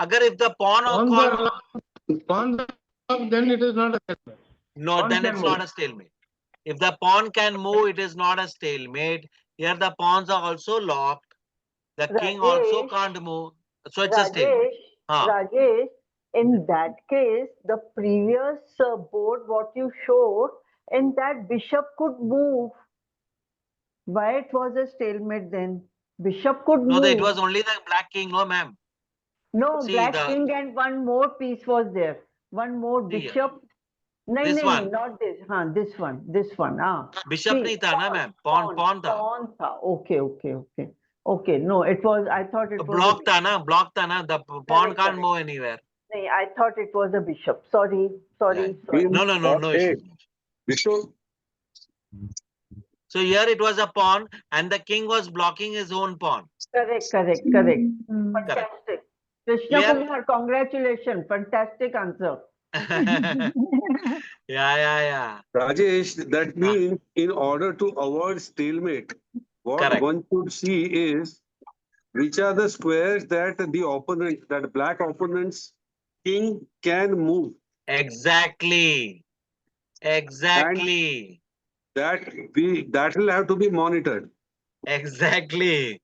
अगर if the pawn or Pawns are locked, then it is not a stalemate. no, Pawn then can it's move. not a stalemate. If the pawn can move, it is not a stalemate. Here the pawns are also locked. The king also Rajesh, can't move. So it's a stalemate. Rajesh, Rajesh, in that case, the previous board, what you showed, in that bishop could move. Why it was a stalemate then? Bishop could No, it move. was only the black king. No, ma'am. No, See black the king and one more piece was there. One more see, bishop. No, this no, one. not this. This one. This one. Bishop See, नहीं था ना ma'am. Pawn था. pawn tha. Okay. Okay, no, it was, I thought it was a Block था ना. Block था ना. The pawn Correct, can't correct. move anywhere. No, I thought it was a bishop. Sorry. In No hey, issues. Vishnu, So here it was a pawn, and the king was blocking his own pawn. Correct. Hmm. Fantastic. Krishna Clear? Kumar, congratulations. Fantastic answer. Yeah. Rajesh, that means in order to avoid stalemate, what Correct. one should see is which are the squares that the opponent, that black opponent's king can move. Exactly. That will have to be monitored. Exactly.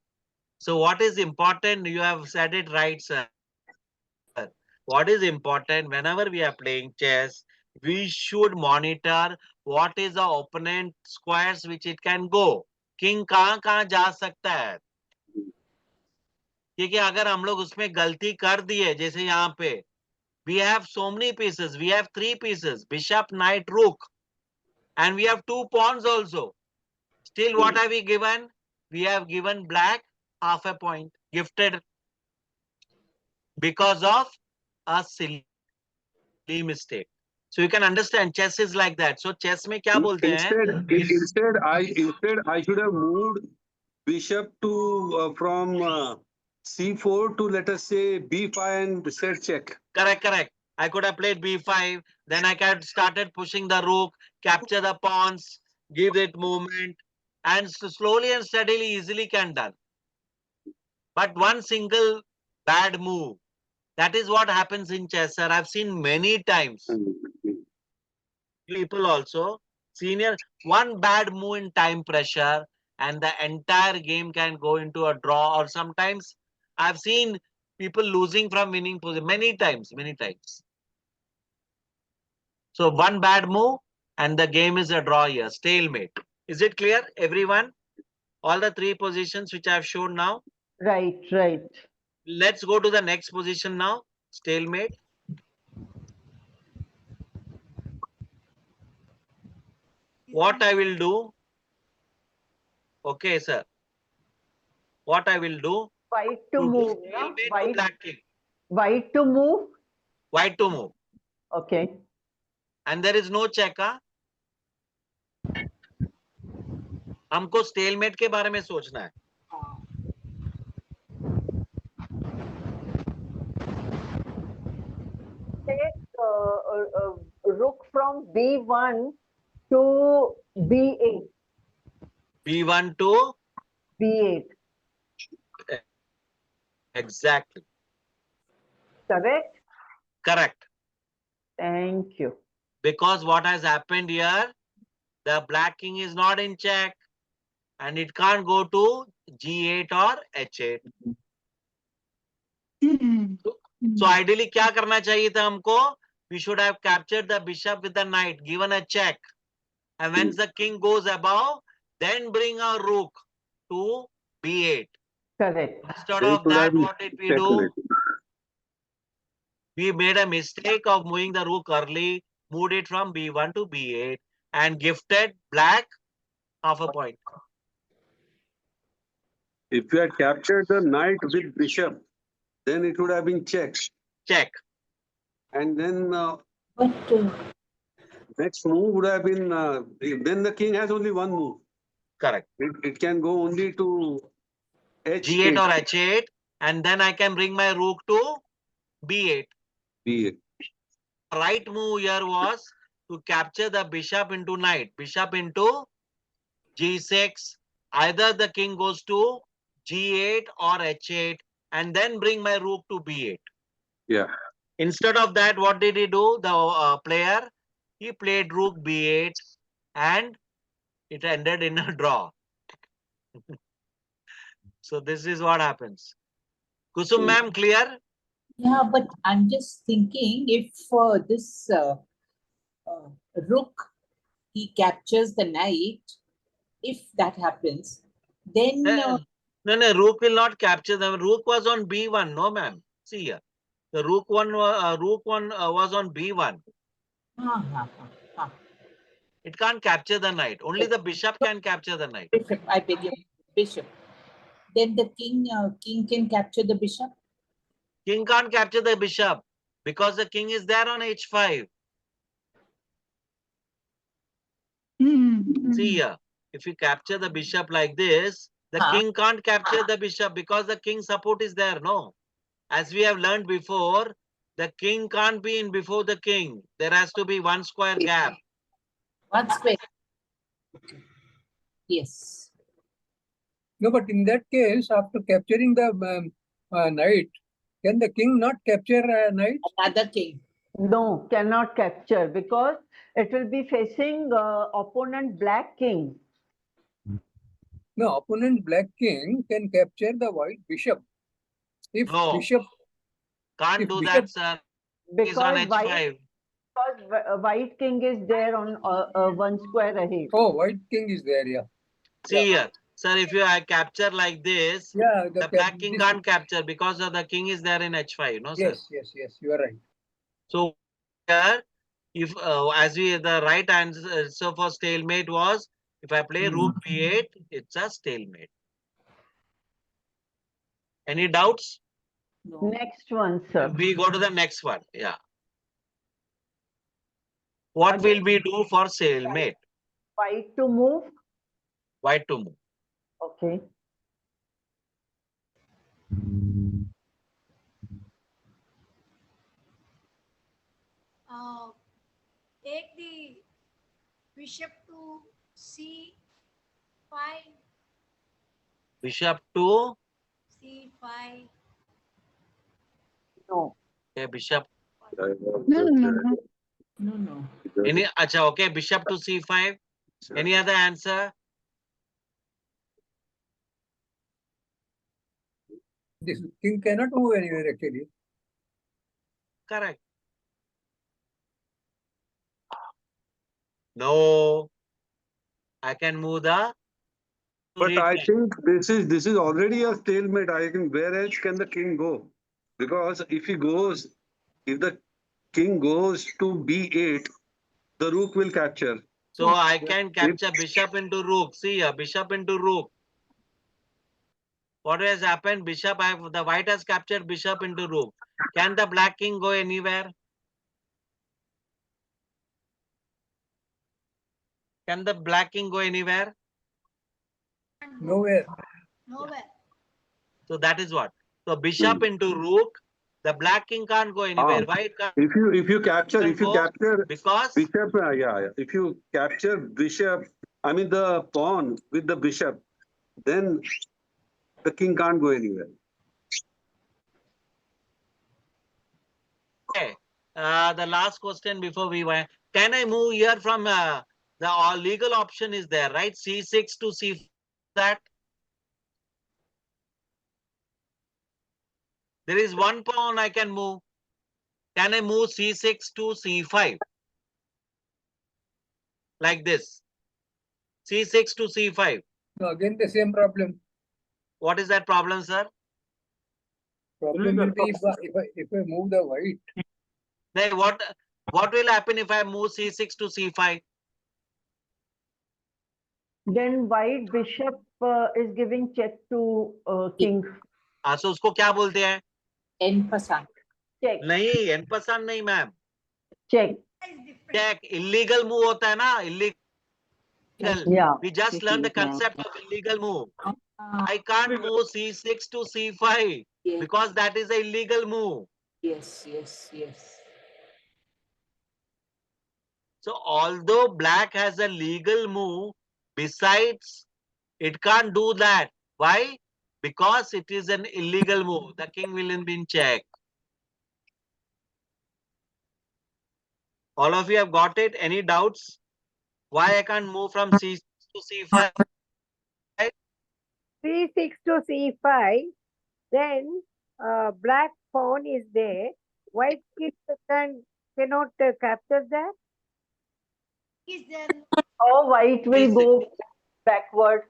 So what is important? You have said it right, sir. What is important whenever we are playing chess, we should monitor what is the opponent squares which it can go. King कहाँ जा सकता है? क्योंकि अगर हम लोग उसमें गलती कर दिए, जैसे यहाँ पे, we have so many pieces. We have 3 pieces: bishop, knight, rook, and we have 2 pawns also. Still, what have we given? We have given black half a point, gifted, because of a silly mistake. So you can understand chess is like that. So chess में क्या बोलते हैं? Instead, I should have moved bishop to from c4 to, let us say, b5 and set check. Correct. I could have played b5. Then I could started pushing the rook, capture the pawns, give it movement, and slowly and steadily, easily can done. But one single bad move, that is what happens in chess, sir. I've seen many times. People also, senior, one bad move in time pressure, and the entire game can go into a draw, or sometimes I've seen people losing from winning position many times. So one bad move and the game is a draw here, stalemate. Is it clear, everyone? All the 3 positions which I have shown now. Right. Let's go to the next position now, stalemate. What I will do? Okay, sir. What I will do? White to do move. stalemate to black king. White to move. White to move. Okay. And there is no check. हमको stalemate के बारे में सोचना है. Take rook from b1 to b8. B1 to b8. exactly. Correct. Thank you. Because what has happened here, the black king is not in check and it can't go to G8 or H8. So ideally क्या करना चाहिए था हमको? We should have captured the bishop with the knight, given a check. And when the king goes above, then bring a rook to B8. Correct. Instead of that, what did we do? We made a mistake of moving the rook early, moved it from B1 to B8 and gifted black half a point. If you had captured the knight with bishop, then it would have been checked. check. And then But next move would have been, then the king has only one move. Correct. It can go only to G8 H8. or H8, and then I can bring my rook to B8. B8. Right move here was to capture the bishop into knight. Bishop into G6. Either the king goes to G8 or H8, and then bring my rook to B8. Yeah. Instead of that, what did he do? The player, he played rook B8, and it ended in a draw. So this is what happens. Kusum ma'am, clear? yeah, but I'm just thinking if this rook, he captures the knight, if that happens, then No, rook will not capture them. Rook was on B1, no ma'am. See here. The rook one was on B1. ah, ah, ah. It can't capture the knight. Only the bishop can capture the knight. Bishop, I beg your bishop. Then the king can capture the bishop. King can't capture the bishop because the king is there on H5. See here. If you capture the bishop like this, the king can't capture the bishop because the king support is there. No. As we have learned before, the king can't be in before the king. There has to be one square gap. One square. Yes. No, but in that case, after capturing the knight, can the king not capture a knight? Another king. No, cannot capture because it will be facing opponent black king. No, opponent black king can capture the white bishop. If No. bishop Can't If do bishop- that, sir. He's on Because H5. white king is there on one square ahead. Oh, white king is there, yeah. See here. Sir, if you capture like this, Yeah, the black king can't capture because of the king is there in H5. No, sir. Yes, you are right. So here, if as we the right answer for stalemate was, if I play rook B8, it's a stalemate. Any doubts? No. Next one, sir. We go to the next one. Yeah. What will we do for stalemate? White to move. White to move. Okay. Take the bishop to C5. Bishop to C5. No. okay, bishop. No. Any acha, okay, bishop to C5. Any other answer? This king cannot move anywhere actually. Correct. No. I can move the. But I think this is already a stalemate. I think where else can the king go? Because if the king goes to B8, the rook will capture. So I can capture bishop into rook. See here, bishop into rook. What has happened? The white has captured bishop into rook. Can the black king go anywhere? Can the black king go anywhere? Nowhere. Nowhere. So that is what. So bishop into rook. The black king can't go anywhere. Why it can't If you capture because bishop, yeah. If you capture bishop, I mean the pawn with the bishop, then the king can't go anywhere. okay. The last question before we went. Can I move here from the legal option is there, right? C6 to C4. That there is one pawn I can move. Can I move C6 to C5? Like this. C6 to C5. No, again the same problem. What is that problem, sir? Problem will be if I move the white. Then what will happen if I move C6 to C5? Then white bishop is giving check to king. So उसको क्या बोलते हैं? En passant. check, नहीं, n percent नहीं ma'am. check. Is different. Check. Illegal move होता है ना? Illegal. Yeah. We just learned the concept of illegal move. I can't move C6 to C5 Yes, because that is an illegal move. yes, yes, yes. So although black has a legal move, besides it can't do that. Why? Because it is an illegal move. The king will be in check. All of you have got it? Any doubts? Why I can't move from C6 to C5? C6 to C5, then black pawn is there. White king cannot capture that. Is there? How white will go backward?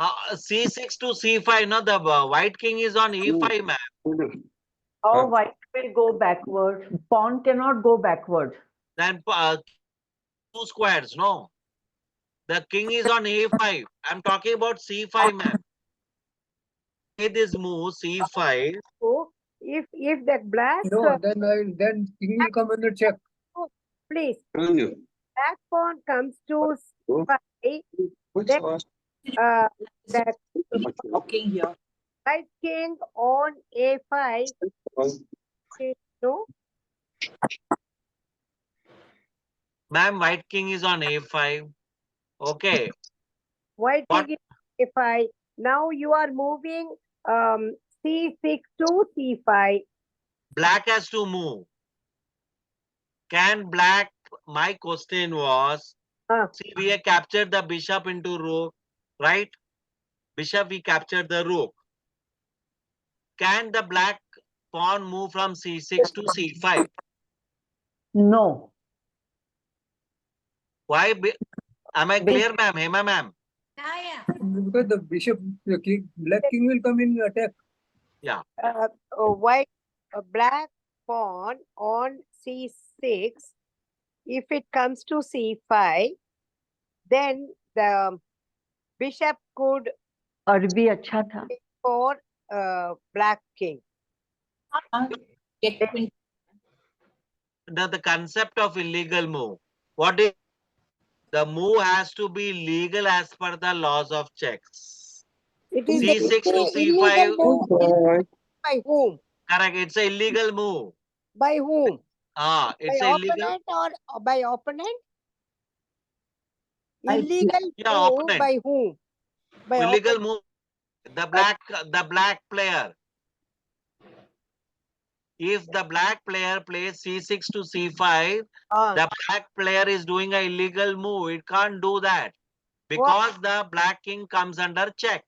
C6 to C5. No, the white king is on E5, ma'am. How white will go backward? Pawn cannot go backward. Then 2 squares. No. The king is on A5. I'm talking about C5, ma'am. This move C5. So if the black No, then king will come under check. please Telling you. black pawn comes to Oh. C5, Which then was- that Talking here. white king on A5, no, Ma'am, white king is on A5. Okay. white What? king is A5. Now you are moving C6 to C5. Black has to move. Can black, my question was, see, we have captured the bishop into rook, right? Bishop, we captured the rook. Can the black pawn move from C6 to C5? No. Why? Am I clear, ma'am? Hema, ma'am? Yeah. Because the bishop, the king, black king will come in attack. White black pawn on C6. If it comes to C5, then the bishop could अरबी अच्छा था. for black king. Check will The concept of illegal move. What is the move has to be legal as per the laws of checks. It is C6 to the C5. illegal move by whom? Correct. It's an illegal move. By whom? It's By illegal. opponent or by opponent? By Illegal Yeah, move opponent. by whom? By Illegal move. The black player. If the black player plays C6 to C5, the black player is doing an illegal move. It can't do that because the black king comes under check.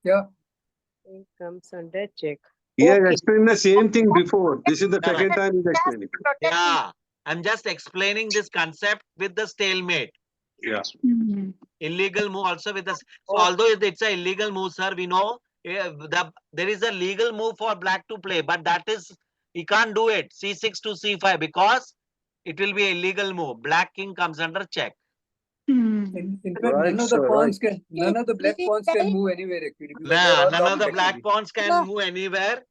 Yeah. It comes under check. He has Okay. explained the same thing before. This is the Correct. second time he's explaining. Protecting. Yeah, I'm just explaining this concept with the stalemate. Yeah. Illegal move also with the. So Okay. although it's an illegal move, sir, we know there is a legal move for black to play, but that is he can't do it. C6 to C5 because it will be a illegal move. Black king comes under check. In fact, Right, none of the sir, pawns can, none of the black pawns can Illegal. move anywhere actually. Because they are Nah, all none of locked the black actually. pawns can No. move anywhere.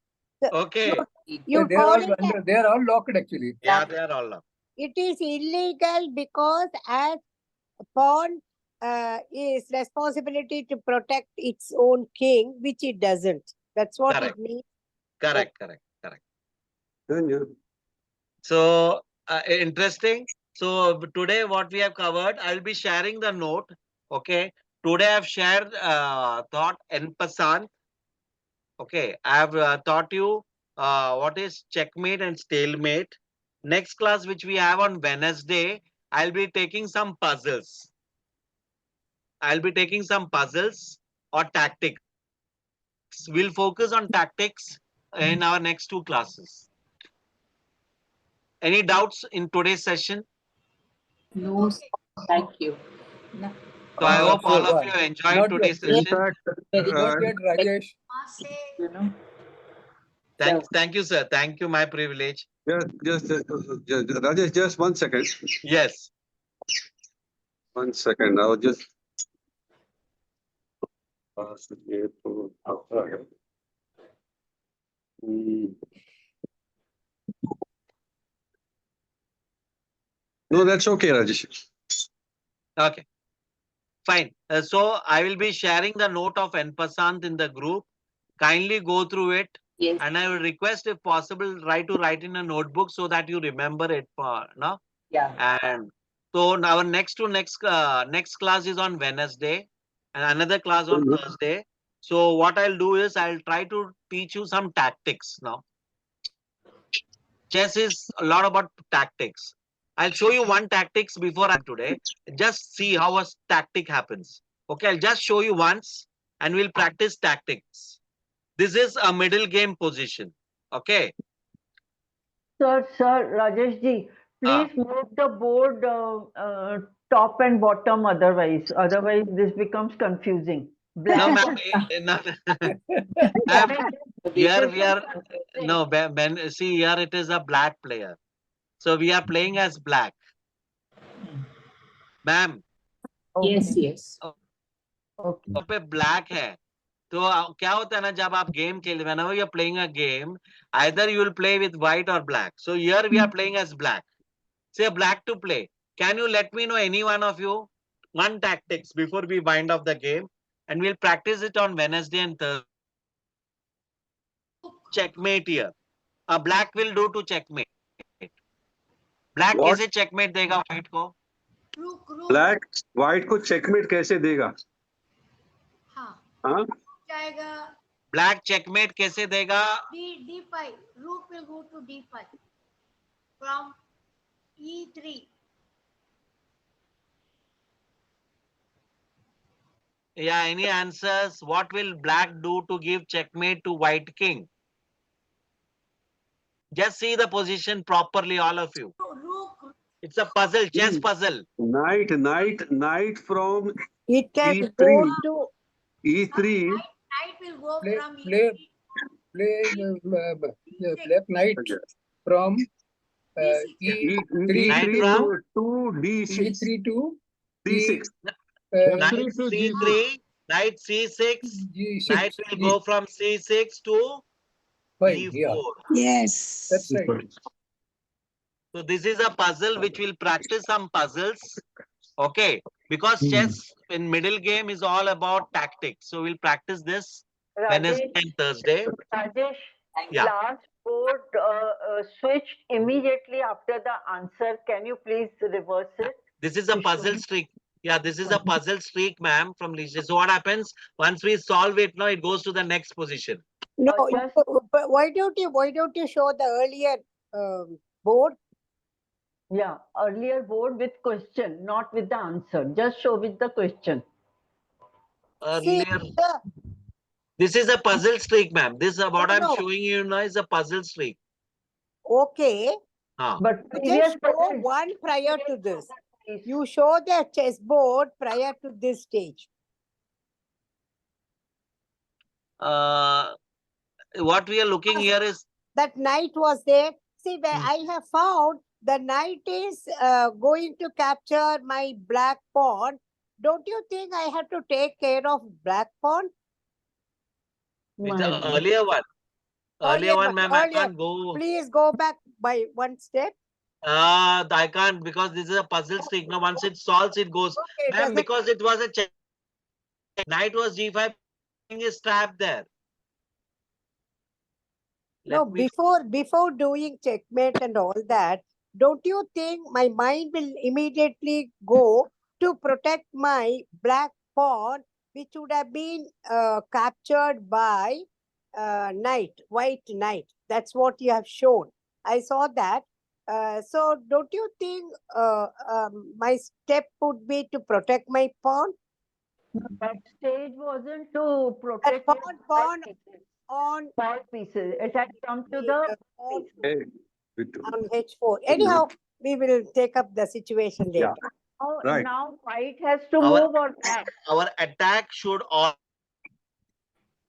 Okay. You They are call all it under, they are all locked actually. Yeah, they are all up. it is illegal because as pawn is responsibility to protect its own king, which it doesn't. That's what Correct. it means. Correct. Yeah. So interesting. So today what we have covered, I'll be sharing the note. Okay. Today I've shared thought en passant. Okay. I've taught you what is checkmate and stalemate. Next class which we have on Wednesday, I'll be taking some puzzles. I'll be taking some puzzles or tactics. We'll focus on tactics in our next 2 classes. Any doubts in today's session? No, sir. Thank you. No. So I hope all so, of you enjoyed not today's yet. In session. fact, Very Not yet, Rajesh. Say, You know. Thank you, sir. Thank you. My privilege. just Rajesh, just 1 second. Yes. 1 second. I was just. Mm. No, that's okay, Rajesh. Okay, fine. So I will be sharing the note of en passant in the group. Kindly go through it. Yes. And I will request, if possible, try to write in a notebook so that you remember it for no. Yeah. And so our next class is on Wednesday, and another class on Mhm. Thursday. So what I'll do is I'll try to teach you some tactics now. Chess is a lot about tactics. I'll show you one tactics before I'm today. Just see how a tactic happens. Okay, I'll just show you once and we'll practice tactics. This is a middle game position. Okay. Sir, Rajesh ji, please move the board top and bottom otherwise this becomes confusing. No, Black. ma'am. No, ma'am, here we are. No, Ben, see here it is a black player. So we are playing as black. Ma'am, Yes, yes. Okay. यहाँ पे black है. तो क्या होता है ना जब आप गेम खेल whenever you're playing a game, either you will play with white or black. So here we are playing as black. Say black to play. Can you let me know any one of you one tactics before we wind up the game, and we'll practice it on Wednesday and Thursday. Checkmate here. A black will do to checkmate. Black What? कैसे checkmate देगा white को? Rook, rook. Black white को checkmate कैसे देगा? हाँ. हाँ? जाएगा. Black checkmate कैसे देगा? D5. Rook will go to D5 from E3. Yeah, any answers? What will black do to give checkmate to white king? Just see the position properly, all of you. Rook. It's a puzzle, chess puzzle. Knight from It can E3. go to E3. Knight will go Play- from play- E3. Black knight from E3 Knight from to D6. E3 to D6. knight F3 to C3, knight C6. G6. Knight will go from C6 to G5. Yeah, E4. Yes. that's right. So this is a puzzle which will practice some puzzles. Okay. Because chess in middle game is all about tactics. So we'll practice this Wednesday and Thursday. Rajesh, Yeah. last board switched immediately after the answer. Can you please reverse it? This is a puzzle streak. Yeah, this is a puzzle streak, ma'am, from Lisa. So what happens once we solve it? Now it goes to the next position. no. just- But why don't you show the earlier board? Yeah, earlier board with question, not with the answer. Just show with the question. See, Earlier, this is a puzzle streak, ma'am. This is what I'm No. showing you now is a puzzle streak. okay. But Just previous show puzzle- one prior to this. Please. You show the chessboard prior to this stage. What we are looking here is That knight was there. See, where I have found the knight is going to capture my black pawn. Don't you think I have to take care of black pawn? it's My the God. earlier one. Earlier one, ma'am, I earlier. can't go. Please go back by one step. I can't because this is a puzzle streak. Now, once it solves, it goes. Okay, Ma'am, doesn't- because it was a check. Knight was G5, king is trapped there. No, Let me- before doing checkmate and all that, don't you think my mind will immediately go to protect my black pawn, which would have been captured by white knight? That's what you have shown. I saw that. So don't you think my step would be to protect my pawn That stage wasn't to protect pawn- it pawn- by pieces, on small pieces. It had come to the pawn Hey, Vittu. on H4? Anyhow, we will take up the situation Yeah. later. now, Right. now white has to Our- move or back. Our attack should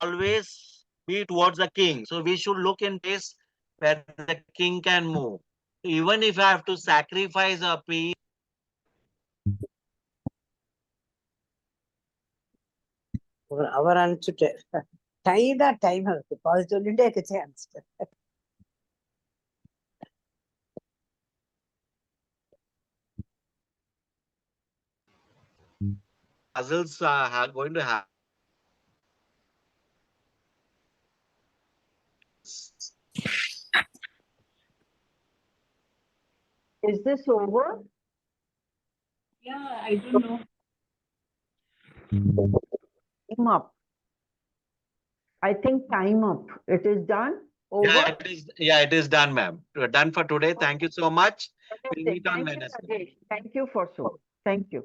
always be towards the king. So we should look in place where the king can move. Even if I have to sacrifice a piece, அவர் அனுப்பிச்சுட்டு time ಆಗುತ್ತೆ positive ಇಂಡಿಯಾಕ್ಕೆ chance. Puzzles are going to have. Is this over? Yeah, I don't know. Time up. I think time up. It is done. Over. Yeah, it is done, ma'am. We're done for today. Thank you so much. We'll Okay, meet on thank you, Wednesday. Rajesh. Thank you for so. Thank you.